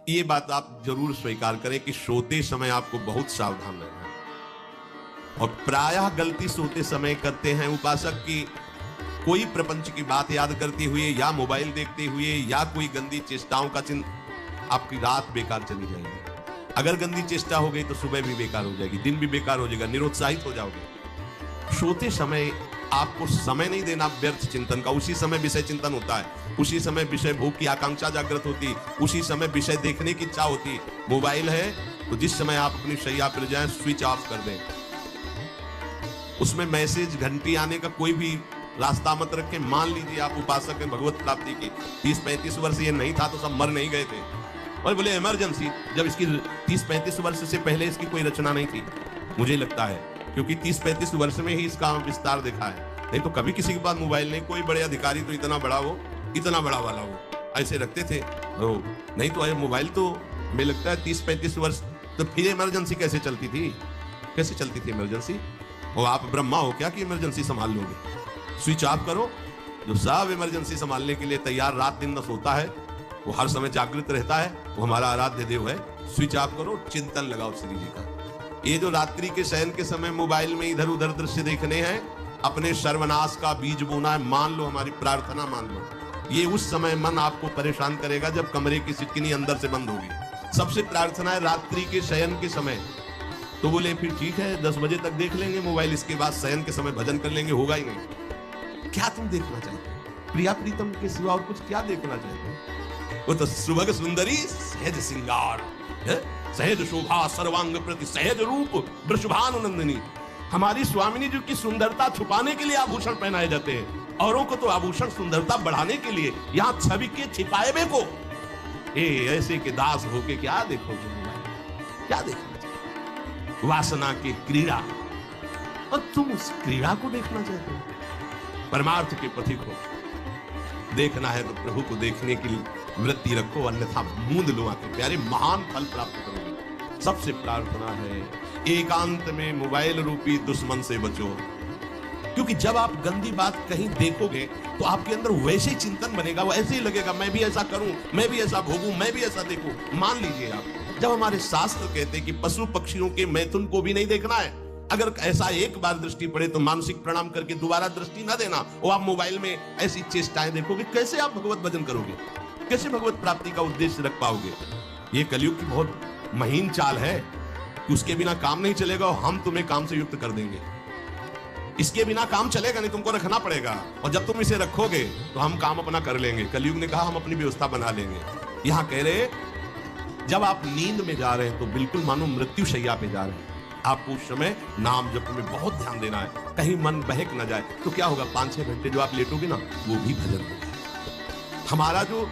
ये बात आप जरूर स्वीकार करें कि सोते समय आपको बहुत सावधान रहना है। और प्रायः गलती सोते समय करते हैं उपासक की, कोई प्रपंच की बात याद करते हुए या मोबाइल देखते हुए या कोई गंदी चेष्टाओं का चिन्ह, आपकी रात बेकार चली जाएगी। अगर गंदी चेष्टा हो गई तो सुबह भी बेकार हो जाएगी, दिन भी बेकार हो जाएगा, निरुत्साहित हो जाओगे। सोते समय आपको समय नहीं देना व्यर्थ चिंतन का। उसी समय विषय चिंतन होता है, उसी समय विषय भोग की आकांक्षा जागृत होती, उसी समय विषय देखने की इच्छा होती। मोबाइल है तो जिस समय आप अपनी शैया पर जाएं स्विच ऑफ कर दें, उसमें मैसेज घंटी आने का कोई भी रास्ता मत रखें। मान लीजिए आप उपासक हैं भगवत प्राप्ति की, 30-35 वर्ष ये नहीं था तो सब मर नहीं गए थे, और बोले इमरजेंसी, जब इसकी 30-35 वर्ष से पहले इसकी कोई रचना नहीं थी, मुझे लगता है, क्योंकि 30-35 वर्ष में ही इसका विस्तार देखा है। नहीं तो कभी किसी के पास मोबाइल नहीं, कोई बड़े अधिकारी तो इतना बड़ा हो, इतना बड़ा वाला हो, ऐसे रखते थे। नहीं तो मोबाइल तो मुझे लगता है 30-35 वर्ष। तो फिर इमरजेंसी कैसे चलती थी, कैसे चलती थी इमरजेंसी? और आप ब्रह्मा हो क्या कि इमरजेंसी संभाल लोगे? स्विच ऑफ करो। जो सब इमरजेंसी संभालने के लिए तैयार रात दिन न सोता है, वो हर समय जागृत रहता है, वो हमारा आराध्य देव है। स्विच ऑफ करो, चिंतन लगाओ श्री जी का। ये जो रात्रि के शयन के समय मोबाइल में इधर उधर दृश्य देखने हैं, अपने सर्वनाश का बीज बोना है। मान लो, हमारी प्रार्थना मान लो, ये उस समय मन आपको परेशान करेगा जब कमरे की सिटकिनी अंदर से बंद होगी। सबसे प्रार्थना है रात्रि के शयन के समय। तो बोले फिर ठीक है 10 बजे तक देख लेंगे मोबाइल, इसके बाद शयन के समय भजन कर लेंगे, होगा ही नहीं। क्या तुम देखना चाहते हो? प्रिया प्रीतम के सिवा और कुछ क्या देखना चाहते हो? वो तो सुभग सुंदरी सहज सिंगार, सहज शोभा सर्वांग प्रति सहज रूप वृषभानुनंदिनी। हमारी स्वामिनी जी की सुंदरता छुपाने के लिए आभूषण पहनाए जाते हैं, औरों को तो आभूषण सुंदरता बढ़ाने के लिए। यहाँ छवि के छिपाए बे को ऐसे के दास होके क्या देखोगे? क्या देखना? वासना की क्रीड़ा, और तुम उस क्रीड़ा को देखना चाहते हो? परमार्थ के पथिक हो, देखना है तो प्रभु को देखने की वृत्ति रखो, अन्यथा मूंद लो आके प्यारे, महान फल प्राप्त करोगे। सबसे प्रार्थना है एकांत में मोबाइल रूपी दुश्मन से बचो, क्योंकि जब आप गंदी बात कहीं देखोगे तो आपके अंदर वैसे ही चिंतन बनेगा, वो ऐसे ही लगेगा मैं भी ऐसा करूं, मैं भी ऐसा भोगूं, मैं भी ऐसा देखूं। मान लीजिए आप, जब हमारे शास्त्र कहते हैं कि पशु पक्षियों के मैथुन को भी नहीं देखना है, अगर ऐसा एक बार दृष्टि पड़े तो मानसिक प्रणाम करके दोबारा दृष्टि ना देना। और आप मोबाइल में ऐसी चेष्टाएं देखोगे, कैसे आप भगवत भजन करोगे? कैसे भगवत प्राप्ति का उद्देश्य रख पाओगे? ये कलयुग की बहुत महीन चाल है कि उसके बिना काम नहीं चलेगा और हम तुम्हें काम से युक्त कर देंगे। इसके बिना काम चलेगा नहीं, तुमको रखना पड़ेगा, और जब तुम इसे रखोगे तो हम काम अपना कर लेंगे। कलयुग ने कहा हम अपनी व्यवस्था बना लेंगे। यहां कह रहे जब आप नींद में जा रहे हैं तो बिल्कुल मानो मृत्यु शैया पे जा रहे हैं, आपको उस समय नाम जप में बहुत ध्यान देना है, कहीं मन बहक ना जाए। तो क्या होगा, 5-6 घंटे जो आप लेटोगे ना, वो भी भजन होगा। हमारा जो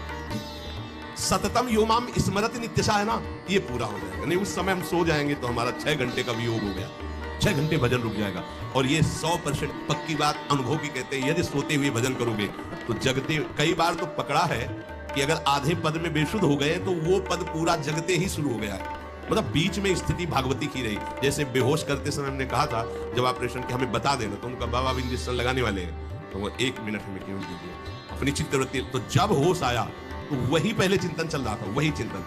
सततम योमाम स्मरति नित्यशा है ना, ये पूरा हो जाएगा। नहीं उस समय हम सो जाएंगे तो हमारा 6 घंटे का भी योग हो गया, 6 घंटे भजन रुक जाएगा। और ये 100% पक्की बात अनुभव की कहते हैं, यदि सोते हुए भजन करोगे तो जगते। कई बार तो पकड़ा है कि अगर आधे पद में बेशुद्ध हो गए तो वो पद पूरा जगते ही शुरू हो गया है, मतलब बीच में स्थिति भागवती की रही। जैसे बेहोश करते समय हमने कहा था जब ऑपरेशन के हमें बता देना, तो उनका बाबा इंजेक्शन लगाने वाले हैं, तो वो 1 मिनट हमें केवल दीजिए अपनी चित्तवृत्ति। तो जब होश आया तो वही पहले चिंतन चल रहा था, वही चिंतन।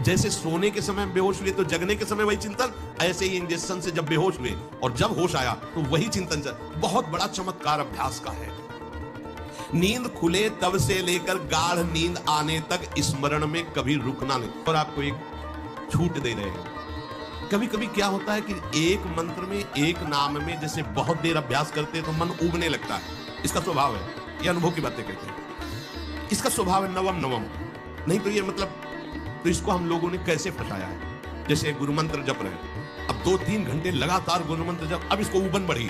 जैसे सोने के समय बेहोश हुए तो जगने के समय वही चिंतन, ऐसे ही इंजेक्शन से जब बेहोश हुए और जब होश आया तो वही चिंतन चल। बहुत बड़ा चमत्कार अभ्यास का है। नींद खुले तब से लेकर गाढ़ नींद आने तक स्मरण में कभी रुकना नहीं। और आपको एक छूट दे रहे हैं। कभी कभी क्या होता है कि एक मंत्र में, एक नाम में जैसे बहुत देर अभ्यास करते हैं तो मन उबने लगता है। इसका स्वभाव है, ये अनुभव की बातें कहते हैं, इसका स्वभाव है नवम नवम। नहीं तो ये मतलब, तो इसको हम लोगों ने कैसे फंसाया है? जैसे गुरु मंत्र जप रहे हैं, अब 2-3 घंटे लगातार गुरु मंत्र जप, अब इसको उबन बढ़ी,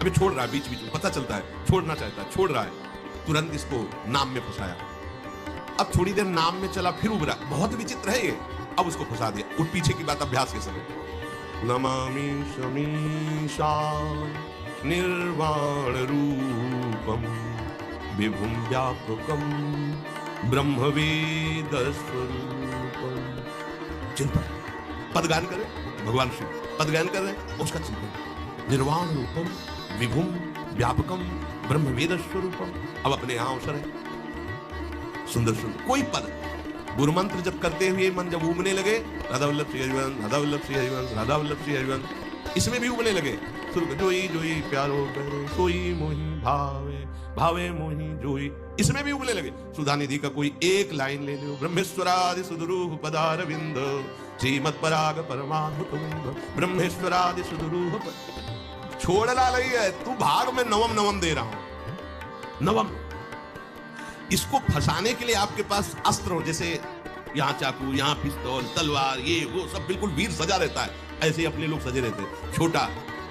अभी छोड़ रहा है, बीच बीच में पता चलता है छोड़ना चाहता है, छोड़ रहा है, तुरंत इसको नाम में फंसाया। अब थोड़ी देर नाम में चला, फिर उबरा, बहुत विचित्र है ये, अब उसको फंसा दिया। उठ पीछे की बात अभ्यास के समय, नमामि शमीशा निर्वाण रूपम विभुम व्यापकम ब्रह्मवेद स्वरूपम। चिंतन, पदगान करें, भगवान शिव पदगान कर रहे हैं, उसका चिंतन। निर्वाण रूपम विभुम व्यापकम ब्रह्मवेद स्वरूपम। अब अपने यहां अवसर है, सुंदर सुंदर कोई पद गुरु मंत्र जब करते हुए मन जब उबने लगे, राधा वल्लभ श्री हरिवंश, राधा वल्लभ श्री हरिवंश, राधा वल्लभ श्री हरिवंश, इसमें भी उबने लगे। जोई जोई प्यारो करे सोई मोही भावे, भावे मोही जोई, इसमें भी उबने लगे। सुधा निधि का कोई एक लाइन ले लो, ब्रह्मेश्वरादि सुदुरूह पदारविंद श्रीमत् पराग परमाद्भुत, ब्रह्मेश्वरादि सुदुरूह छोड़ना नहीं है, तू भाग में नवम नवम दे रहा हूं, नवम। इसको फंसाने के लिए आपके पास अस्त्र हो, जैसे यहाँ चाकू, यहाँ पिस्तौल, तलवार, ये वो सब बिल्कुल वीर सजा रहता है, ऐसे ही अपने लोग सजे रहते हैं। छोटा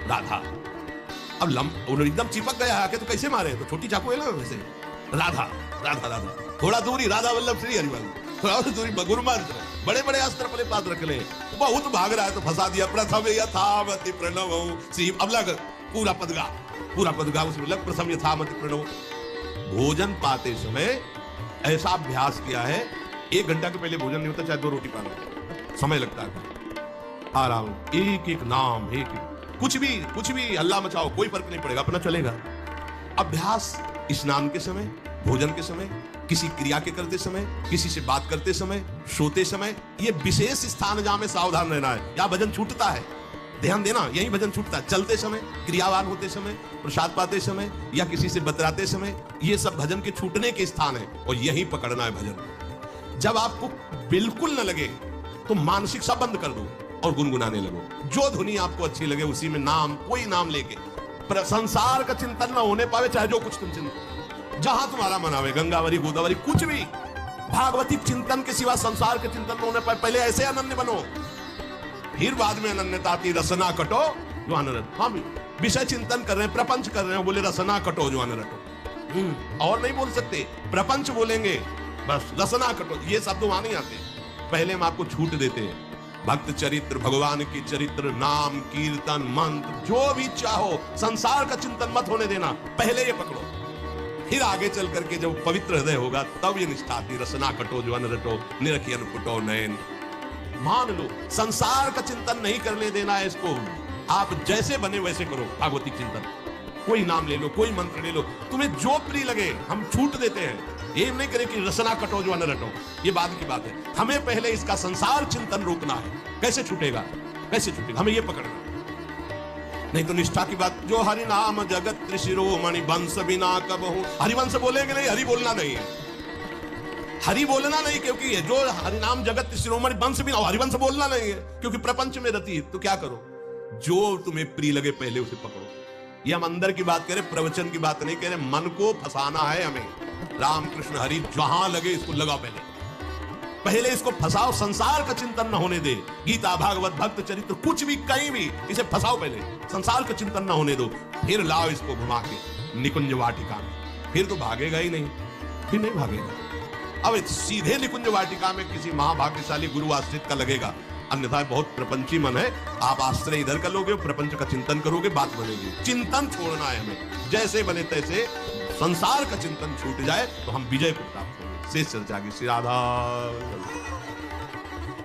राधा, अब एकदम चिपक गया आके तो कैसे मारे, तो छोटी चाकू है ना वैसे। राधा राधा राधा, थोड़ा दूरी राधा वल्लभ श्री हरिवंश, थोड़ा दूरी गुरु मंत्र, बड़े बड़े अस्त्र अपने पास रख ले। बहुत भाग रहा है तो फंसा दिया। प्रथम यथामति प्रणव श्री, अब लग पूरा पदगा उसमें लग, प्रथम यथामति प्रणव। भोजन पाते समय ऐसा अभ्यास किया है, 1 घंटा के पहले भोजन नहीं होता, चाहे 2 रोटी पा लो, समय लगता है आराम, एक एक नाम, एक कुछ भी अल्लाह मचाओ, कोई फर्क नहीं पड़ेगा, अपना चलेगा। अभ्यास स्नान के समय, भोजन के समय, किसी क्रिया के करते समय, किसी से बात करते समय, सोते समय, ये विशेष स्थान जहां में सावधान रहना है। यहाँ भजन छूटता है, ध्यान देना, यही भजन छूटता है। चलते समय, क्रियावान होते समय, प्रसाद पाते समय या किसी से बतराते समय, ये सब भजन के छूटने के स्थान है और यही पकड़ना है भजन। जब आपको बिल्कुल न लगे तो मानसिक सब बंद कर दो और गुनगुनाने लगो। जो धुनी आपको अच्छी लगे उसी में नाम, कोई नाम लेके, संसार का चिंतन ना होने पावे, चाहे जो कुछ तुम चिंतन, जहां तुम्हारा मन आवे, गंगावरी गोदावरी कुछ भी, भागवती चिंतन के सिवा संसार के चिंतन में होने पाए। पहले ऐसे अनन्य बनो, फिर बाद में अनन्यता आती, रसना कटो जो अनरट। हाँ, विषय चिंतन कर रहे हैं, प्रपंच कर रहे हैं, बोले रसना कटो जो अनरटो, और नहीं बोल सकते, प्रपंच बोलेंगे बस, रसना कटो, ये शब्द वहां नहीं आते। पहले हम आपको छूट देते हैं, भक्त चरित्र, भगवान की चरित्र, नाम, कीर्तन, मंत्र, जो भी चाहो, संसार का चिंतन मत होने देना, पहले ये पकड़ो। फिर आगे चल करके जब पवित्र हृदय होगा तब ये निष्ठा आती, रसना कटो जो अनरटो, निरखी अनपुटो नयन। मान लो संसार का चिंतन नहीं करने देना है इसको, आप जैसे बने वैसे करो भागवती चिंतन। कोई नाम ले लो, कोई मंत्र ले लो, तुम्हें जो प्रिय लगे, हम छूट देते हैं। ये नहीं करें कि रसना कटो जो अनरटो, ये बाद की बात है। हमें पहले इसका संसार चिंतन रोकना है। कैसे छूटेगा, कैसे छूटेगा, हमें ये पकड़ना, नहीं तो निष्ठा की बात। जो हरि नाम जगत त्रिशिरोमणि वंश बिना कबहु, हरिवंश बोलेंगे नहीं, हरि बोलना नहीं है, हरि बोलना नहीं, क्योंकि जो हरि नाम जगत शिरोमणि वंश बिना, हरिवंश बोलना नहीं है, क्योंकि प्रपंच में रहती है। तो क्या करो, जो तुम्हें प्रिय लगे पहले उसे पकड़ो। ये हम अंदर की बात करें, प्रवचन की बात नहीं कह रहे, मन को फंसाना है हमें। राम कृष्ण हरि जहां लगे इसको लगाओ, पहले इसको फंसाओ, संसार का चिंतन न होने दे। गीता, भागवत, भक्त चरित्र, कुछ भी कहीं भी इसे फंसाओ, पहले संसार का चिंतन न होने दो, फिर लाओ इसको घुमा के निकुंज वाटिका में। फिर तो भागेगा ही नहीं, फिर नहीं भागेगा। अब सीधे निकुंज वाटिका में किसी महाभाग्यशाली गुरु आश्रित का लगेगा, अन्यथा बहुत प्रपंची मन है, आप आश्रय इधर कर लोगे, प्रपंच का चिंतन करोगे, बात बनेगी। चिंतन छोड़ना है हमें, जैसे बने तैसे संसार का चिंतन छूट जाए तो हम विजय को प्राप्त होंगे। शेष चर्चा की श्री राधा।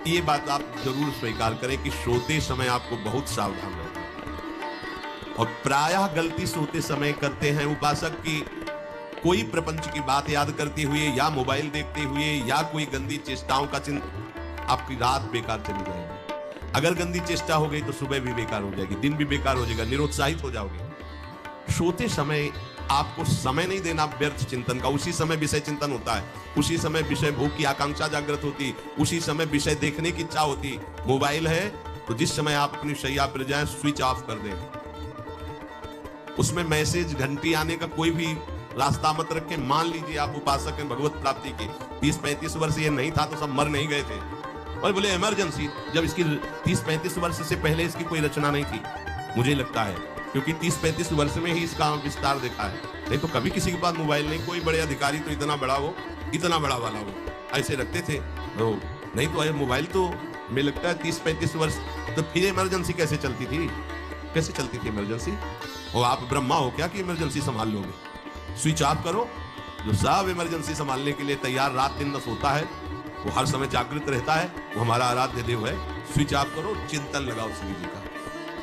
ये बात आप जरूर स्वीकार करें कि सोते समय आपको बहुत सावधान रहना है, और प्रायः गलती सोते समय करते हैं उपासक की, कोई प्रपंच की बात याद करते हुए या मोबाइल देखते हुए या कोई गंदी चेष्टाओं का चिंतन, आपकी रात बेकार चली जाएगी। अगर गंदी चेष्टा हो गई तो सुबह भी बेकार हो जाएगी, दिन भी बेकार हो जाएगा, निरुत्साहित हो जाओगे। सोते समय आपको समय नहीं देना व्यर्थ चिंतन का। उसी समय विषय चिंतन होता है, उसी समय विषय भोग की आकांक्षा जागृत होती, उसी समय विषय देखने की इच्छा होती। मोबाइल है तो जिस समय आप अपनी शैया पर जाएं स्विच ऑफ कर दें, उसमें मैसेज घंटी आने का कोई भी रास्ता मत रखें। मान लीजिए आप उपासक हैं भगवत प्राप्ति के, 30-35 वर्ष ये नहीं था तो सब मर नहीं गए थे, और बोले इमरजेंसी, जब इसकी 30-35 वर्ष से पहले इसकी कोई रचना नहीं थी, मुझे लगता है, क्योंकि 30-35 वर्ष में ही इसका विस्तार देखा है। नहीं तो कभी किसी के पास मोबाइल नहीं, कोई बड़े अधिकारी तो इतना बड़ा हो, इतना बड़ा वाला हो, ऐसे रखते थे तो, नहीं तो मोबाइल तो मुझे लगता है 30-35 वर्ष। तो फिर इमरजेंसी कैसे चलती थी, कैसे चलती थी इमरजेंसी? और आप ब्रह्मा हो क्या कि इमरजेंसी संभाल लोगे? स्विच ऑफ करो। जो सब इमरजेंसी संभालने के लिए तैयार रात दिन न सोता है, वो हर समय जागृत रहता है, वो हमारा आराध्य देव है। स्विच ऑफ करो, चिंतन लगाओ श्री जी का।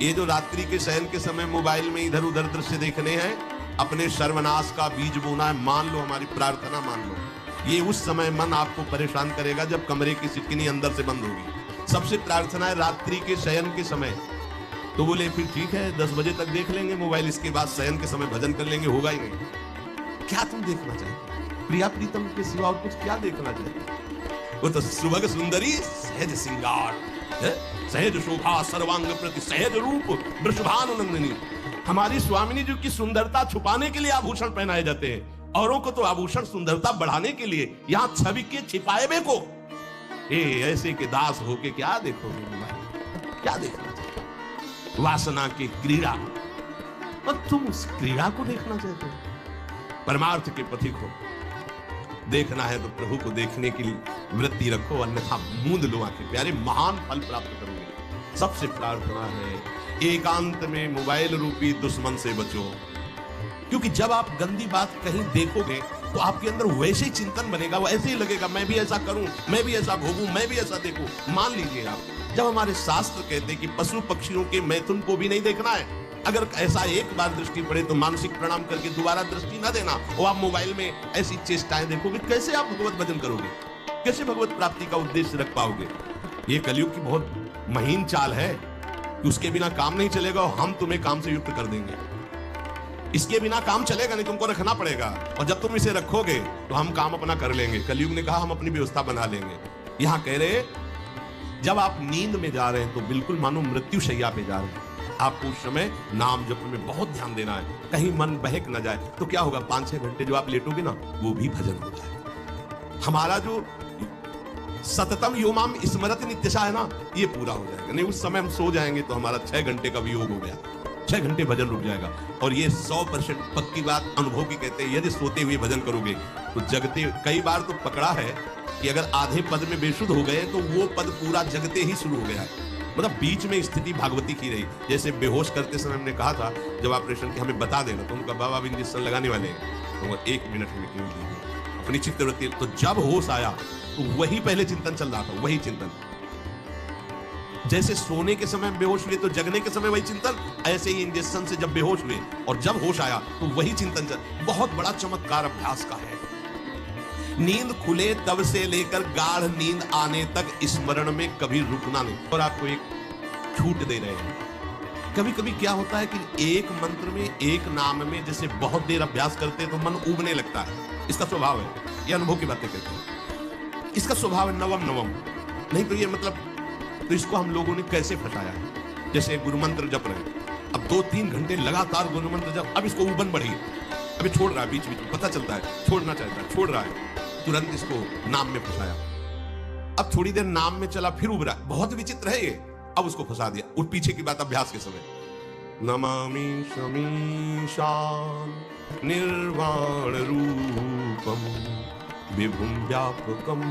ये जो रात्रि के शयन के समय मोबाइल में इधर उधर दृश्य देखने हैं, अपने सर्वनाश का बीज बोना है। मान लो हमारी प्रार्थना मान लो, ये उस समय मन आपको परेशान करेगा जब कमरे की सिटकिनी अंदर से बंद होगी। सबसे प्रार्थना है रात्रि के शयन के समय। तो बोले फिर ठीक है 10 बजे तक देख लेंगे मोबाइल, इसके बाद शयन के समय भजन कर लेंगे, होगा ही नहीं। क्या तुम देखना चाहते? प्रिया प्रीतम के सिवा और कुछ क्या देखना चाहते? वो तो सुभग सुंदरी सहज सिंगार, सहज शोभा सर्वांग प्रति सहज रूप वृषभानुनंदिनी। हमारी स्वामिनी जी की सुंदरता छुपाने के लिए आभूषण पहनाए जाते हैं, औरों को तो आभूषण सुंदरता बढ़ाने के लिए। यहाँ छवि के छिपाए बे को ऐसे के दास होके क्या देखोगे? क्या देखना चाहते? वासना की क्रीड़ा, और तुम उस क्रीड़ा को देखना चाहते हो? परमार्थ के पथिक हो। देखना है तो प्रभु को देखने की वृत्ति रखो, अन्यथा मूंद लो आंखें। प्यारे महान फल प्राप्त करोगे। सबसे प्रार्थना है एकांत में मोबाइल रूपी दुश्मन से बचो, क्योंकि जब आप गंदी बात कहीं देखोगे तो आपके अंदर वैसे ही चिंतन बनेगा, वो ऐसे ही लगेगा मैं भी ऐसा करूं, मैं भी ऐसा भोगूं, मैं भी ऐसा देखूं। मान लीजिए आप, जब हमारे शास्त्र कहते हैं कि पशु पक्षियों के मैथुन को भी नहीं देखना है, अगर ऐसा एक बार दृष्टि पड़े तो मानसिक प्रणाम करके दोबारा दृष्टि ना देना। और आप मोबाइल में ऐसी चेष्टाएं देखोगे, कैसे आप भगवत भजन करोगे? कैसे भगवत प्राप्ति का उद्देश्य रख पाओगे? ये कलयुग की बहुत महीन चाल है कि उसके बिना काम नहीं चलेगा और हम तुम्हें काम से युक्त कर देंगे। इसके बिना काम चलेगा नहीं, तुमको रखना पड़ेगा, और जब तुम इसे रखोगे तो हम काम अपना कर लेंगे। कलयुग ने कहा हम अपनी व्यवस्था बना लेंगे। यहां कह रहे जब आप नींद में जा रहे हैं तो बिल्कुल मानो मृत्यु शैया पे जा रहे हैं, आपको उस समय नाम जप में बहुत ध्यान देना है, कहीं मन बहक न जाए। तो क्या होगा, 5-6 घंटे जो आप लेटोगे ना, वो भी भजन हो जाएगा। हमारा जो सततम योमाम स्मरति नित्यशा है ना, ये पूरा हो जाएगा। नहीं उस समय हम सो जाएंगे तो हमारा 6 घंटे का भी योग हो गया, 6 घंटे भजन रुक जाएगा। और ये 100% पक्की बात अनुभव की कहते हैं। यदि सोते हुए भजन करोगे तो जगते, कई बार तो पकड़ा है कि अगर आधे पद में बेसुध हो गए तो वो पद पूरा जगते ही शुरू हो गया है। मतलब बीच में स्थिति भागवती की रही। जैसे बेहोश करते समय हमने कहा था जब ऑपरेशन के हमें बता देना, तो उनका बाबा अब इंजेक्शन लगाने वाले हैं, तो वो 1 मिनट में क्यों दीजिए अपनी चित्तवृत्ति। तो जब होश आया तो वही पहले चिंतन चल रहा था, वही चिंतन। जैसे सोने के समय बेहोश हुए तो जगने के समय वही चिंतन, ऐसे ही इंजेक्शन से जब बेहोश हुए और जब होश आया तो वही चिंतन चल। बहुत बड़ा चमत्कार अभ्यास का है। नींद खुले तब से लेकर गाढ़ नींद आने तक स्मरण में कभी रुकना नहीं। और आपको एक छूट दे रहे हैं। कभी कभी क्या होता है कि एक मंत्र में, एक नाम में जैसे बहुत देर अभ्यास करते हैं तो मन उबने लगता है। इसका स्वभाव है, ये अनुभव की बातें कहते हैं। इसका स्वभाव है नवम नवम, नहीं तो ये मतलब, तो इसको हम लोगों ने कैसे फंसाया है। जैसे गुरु मंत्र जप रहे, अब 2-3 घंटे लगातार गुरु मंत्र जप, अब इसको उबन बढ़ी, अभी छोड़ रहा है, बीच बीच में पता चलता है छोड़ना चाहता है, छोड़ रहा है, तुरंत इसको नाम में फंसाया। अब थोड़ी देर नाम में चला, फिर उभरा, बहुत विचित्र है ये, अब उसको फंसा दिया। और पीछे की बात अभ्यास के समय, नमामि शमीशान निर्वाण रूपम विभुम व्यापकम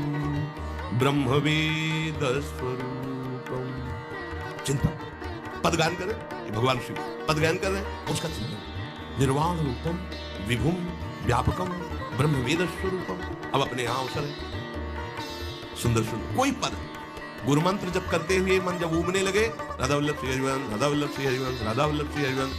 ब्रह्मवेद स्वरूपम। चिंतन, पदगान कर रहे, भगवान शिव पदगान कर रहे हैं, उसका चिंतन। निर्वाण रूपम विभुम व्यापकम ब्रह्मवेद स्वरूपम। अब अपने यहां अवसर है, सुंदर सुंदर कोई पद गुरु मंत्र जब करते हुए मन जब उबने लगे, राधा वल्लभ श्री हरिवंश, राधा वल्लभ श्री हरिवंश, राधा वल्लभ श्री हरिवंश,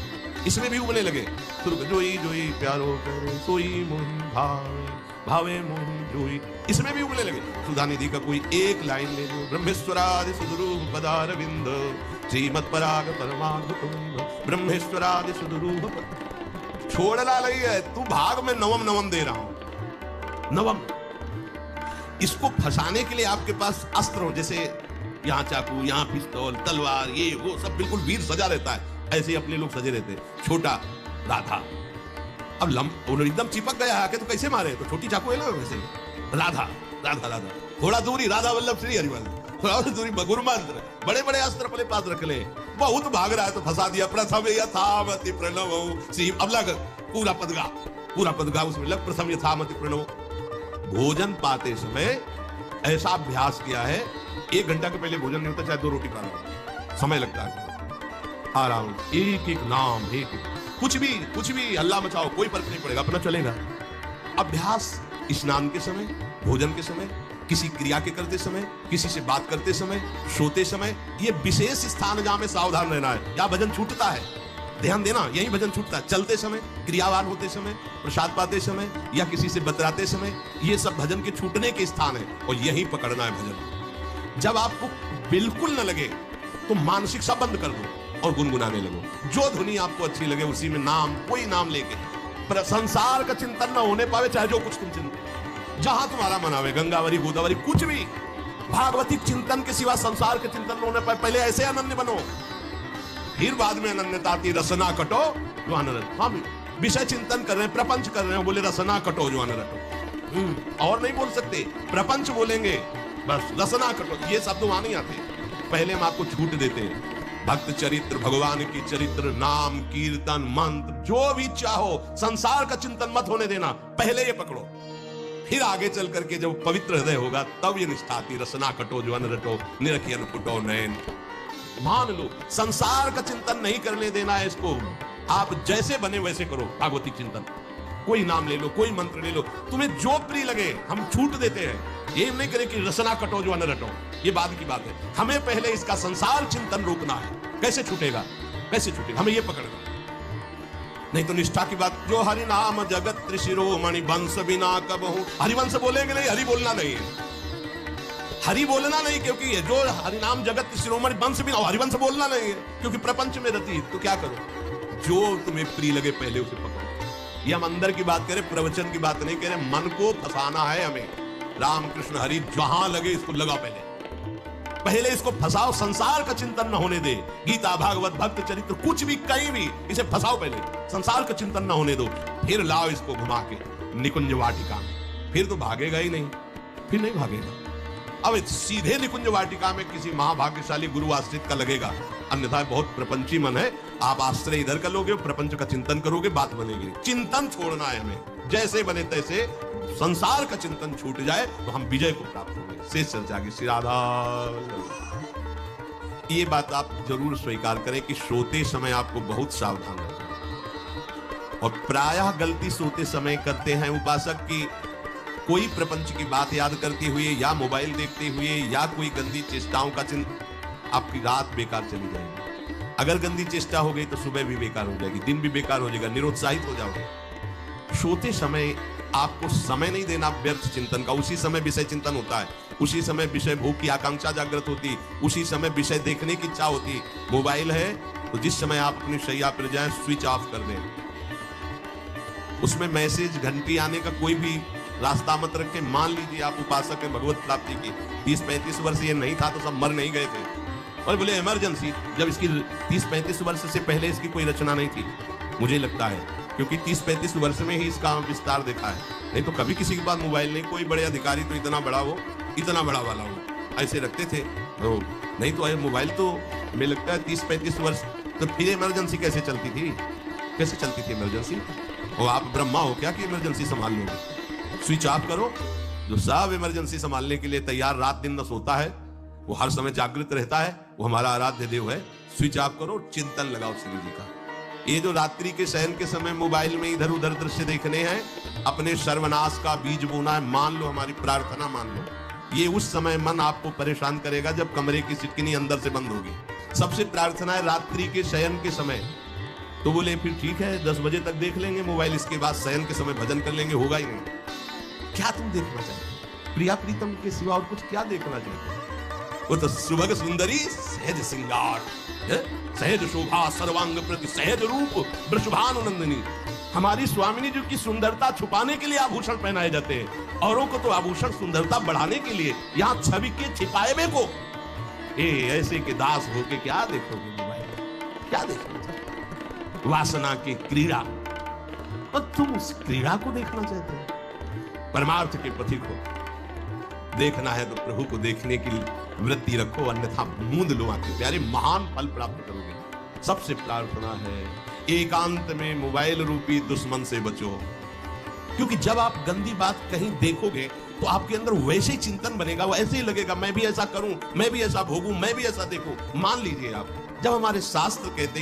इसमें भी उबने लगे। जोई जोई प्यारो करे सोई मोहि भावे, भावे मोहि जोई, इसमें भी उबने लगे। सुधानिधि का कोई एक लाइन ले लो, ब्रह्मेश्वरादि सुदुरूप पदारविंद श्रीमत् पराग परमाद्भुतम, ब्रह्मेश्वरादि सुदुरूप। छोड़ना नहीं है, तू भाग में नवम नवम दे रहा हूं, नवम। इसको फंसाने के लिए आपके पास अस्त्र हो, जैसे यहाँ चाकू, यहाँ पिस्तौल, तलवार, ये वो सब बिल्कुल वीर सजा रहता है, ऐसे ही अपने लोग सजे रहते। छोटा राधा, अब उन्होंने एकदम चिपक गया आके तो कैसे मारे, तो छोटी चाकू है ना वैसे। राधा राधा राधा, थोड़ा दूरी राधा वल्लभ श्री हरिवंश, थोड़ा दूरी गुरु मंत्र, बड़े बड़े अस्त्र अपने पास रख ले। बहुत भाग रहा है तो फंसा दिया। प्रथम यथामति प्रणव श्री, अब लग पूरा पदगा, पूरा पदगा उसमें लग, प्रथम यथामति प्रणव। भोजन पाते समय ऐसा अभ्यास किया है, 1 घंटा के पहले भोजन नहीं होता, चाहे 2 रोटी खा लो, समय लगता है। आराम, एक एक नाम, एक कुछ भी हल्ला मचाओ, कोई फर्क नहीं पड़ेगा, अपना चलेगा। अभ्यास स्नान के समय, भोजन के समय, किसी क्रिया के करते समय, किसी से बात करते समय, सोते समय, ये विशेष स्थान जहां में सावधान रहना है। या भजन छूटता है, ध्यान देना, यही भजन छूटता है। चलते समय, क्रियावान होते समय, प्रसाद पाते समय या किसी से बतराते समय, ये सब भजन के छूटने के स्थान है और यही पकड़ना है भजन। जब आपको बिल्कुल न लगे तो मानसिक सब बंद कर दो और गुनगुनाने लगो। जो धुनी आपको अच्छी लगे उसी में नाम, कोई नाम लेके, पर संसार का चिंतन न होने पावे, चाहे जो कुछ तुम चिंतन, जहां तुम्हारा मन आवे, गंगावरी गोदावरी कुछ भी, भागवती चिंतन के सिवा संसार के चिंतन न होने पाए। पहले ऐसे अनन्य बनो, फिर बाद में अनन्यता आती, रसना कटो जो अनरत। हम विषय चिंतन कर रहे हैं, प्रपंच कर रहे हैं, बोले रसना कटो जो अनरतो। और नहीं बोल सकते, प्रपंच बोलेंगे बस, रसना कटो, ये शब्द वहां नहीं आते। पहले हम आपको छूट देते हैं, भक्त चरित्र, भगवान की चरित्र, नाम, कीर्तन, मंत्र, जो भी चाहो, संसार का चिंतन मत होने देना, पहले ये पकड़ो। फिर आगे चल करके जब पवित्र हृदय होगा तब ये निष्ठा आती, रसना कटो जो अनरटो, निरखियन फुटो नयन। मान लो संसार का चिंतन नहीं करने देना है इसको, आप जैसे बने वैसे करो भागवती चिंतन। कोई नाम ले लो, कोई मंत्र ले लो, तुम्हें जो प्रिय लगे, हम छूट देते हैं। ये नहीं करें कि रसना कटो जो अनरटो, ये बाद की बात है। हमें पहले इसका संसार चिंतन रोकना है। कैसे छूटेगा, कैसे छूटेगा, हमें ये पकड़ना, नहीं तो निष्ठा की बात। जो हरि नाम जगत त्रिशिरोमणि वंश बिना कबहू, हरिवंश बोलेंगे नहीं, हरि बोलना नहीं है, हरि बोलना नहीं, क्योंकि जो हरिनाम जगत शिरोमणि वंश बिना, हरिवंश बोलना नहीं है क्योंकि प्रपंच में रति। तो क्या करो, जो तुम्हें प्रिय लगे पहले उसे पकड़ो। ये हम अंदर की बात करें, प्रवचन की बात नहीं करें। मन को फंसाना है हमें, राम कृष्ण हरि जहां लगे इसको लगा, पहले इसको फंसाओ, संसार का चिंतन न होने दे। गीता, भागवत, भक्त चरित्र, कुछ भी कहीं भी इसे फंसाओ, पहले संसार का चिंतन न होने दो, फिर लाओ इसको घुमा के निकुंज वाटिका में। फिर तो भागेगा ही नहीं, फिर नहीं भागेगा। अब सीधे निकुंज वाटिका में किसी महाभाग्यशाली गुरु आश्रित का लगेगा, अन्यथा बहुत प्रपंची मन है। आप आश्रय इधर कर लोगे, प्रपंच का चिंतन करोगे, बात बनेगी। चिंतन छोड़ना है हमें, जैसे बने तैसे संसार का चिंतन छूट जाए तो हम विजय को प्राप्त होंगे। शेष चर्चा की श्री राधा। ये बात आप जरूर स्वीकार करें कि सोते समय आपको बहुत सावधान रहना है, और प्रायः गलती सोते समय करते हैं उपासक की, कोई प्रपंच की बात याद करते हुए या मोबाइल देखते हुए या कोई गंदी चेष्टाओं का आपकी रात बेकार चली जाएगी। अगर गंदी चेष्टा हो गई तो सुबह भी बेकार हो जाएगी, दिन भी बेकार हो जाएगा, निरुत्साहित हो जाओगे। सोते समय आपको समय नहीं देना व्यर्थ चिंतन का। उसी समय विषय चिंतन होता है, उसी समय विषय भोग की आकांक्षा जागृत होती, उसी समय विषय देखने की इच्छा होती। मोबाइल है तो जिस समय आप अपनी शैया पर जाएं स्विच ऑफ कर दें, उसमें मैसेज घंटी आने का कोई भी रास्ता मत रखें। मान लीजिए आप उपासक हैं भगवत प्राप्ति की, 30-35 वर्ष ये नहीं था तो सब मर नहीं गए थे, और बोले इमरजेंसी, जब इसकी 30-35 वर्ष से पहले इसकी कोई रचना नहीं थी, मुझे लगता है, क्योंकि 30-35 वर्ष में ही इसका विस्तार देखा है। नहीं तो कभी किसी के पास मोबाइल नहीं, कोई बड़े अधिकारी तो इतना बड़ा हो, इतना बड़ा वाला हो, ऐसे रखते थे। तो नहीं तो मोबाइल तो मुझे लगता है 30-35 वर्ष। तो फिर इमरजेंसी कैसे चलती थी, कैसे चलती थी इमरजेंसी? और आप ब्रह्मा हो क्या कि इमरजेंसी संभाल लोगे? स्विच ऑफ करो। जो सब इमरजेंसी संभालने के लिए तैयार रात दिन न सोता है, वो हर समय जागृत रहता है, वो हमारा आराध्य देव है। स्विच ऑफ करो, चिंतन लगाओ श्री जी का। ये जो रात्रि के शयन के समय मोबाइल में इधर उधर दृश्य देखने हैं, अपने सर्वनाश का बीज बोना है। मान लो, हमारी प्रार्थना मान लो, ये उस समय मन आपको परेशान करेगा जब कमरे की सिटकिनी अंदर से बंद होगी। सबसे प्रार्थना है रात्रि के शयन के समय। तो बोले फिर ठीक है 10 बजे तक देख लेंगे मोबाइल, इसके बाद शयन के समय भजन कर लेंगे, होगा ही नहीं। क्या तुम देखना चाहते? प्रिया प्रीतम के सिवा और कुछ क्या देखना चाहते? वो तो सुभग सुंदरी सहज सिंगार, सहज शोभा सर्वांग प्रति सहज रूप वृषभानुनंदिनी। हमारी स्वामिनी जी की सुंदरता छुपाने के लिए आभूषण पहनाए जाते हैं, औरों को तो आभूषण सुंदरता बढ़ाने के लिए। यहाँ छवि के छिपाए में को ऐसे के दास होके क्या देखोगे मोबाइल, क्या देखोगे? वासना की क्रीड़ा, तो तुम उस क्रीड़ा को देखना चाहते हो? परमार्थ के पथिक को देखना है तो प्रभु को देखने की वृत्ति रखो, अन्यथा मूंद लो आके प्यारे, महान फल प्राप्त करोगे। सबसे प्रार्थना है एकांत में मोबाइल रूपी दुश्मन से बचो, क्योंकि जब आप गंदी बात कहीं देखोगे तो आपके अंदर वैसे ही चिंतन बनेगा, वो ऐसे ही लगेगा मैं भी ऐसा करूं, मैं भी ऐसा भोगूं, मैं भी ऐसा देखूं। मान लीजिए आप, जब हमारे शास्त्र कहते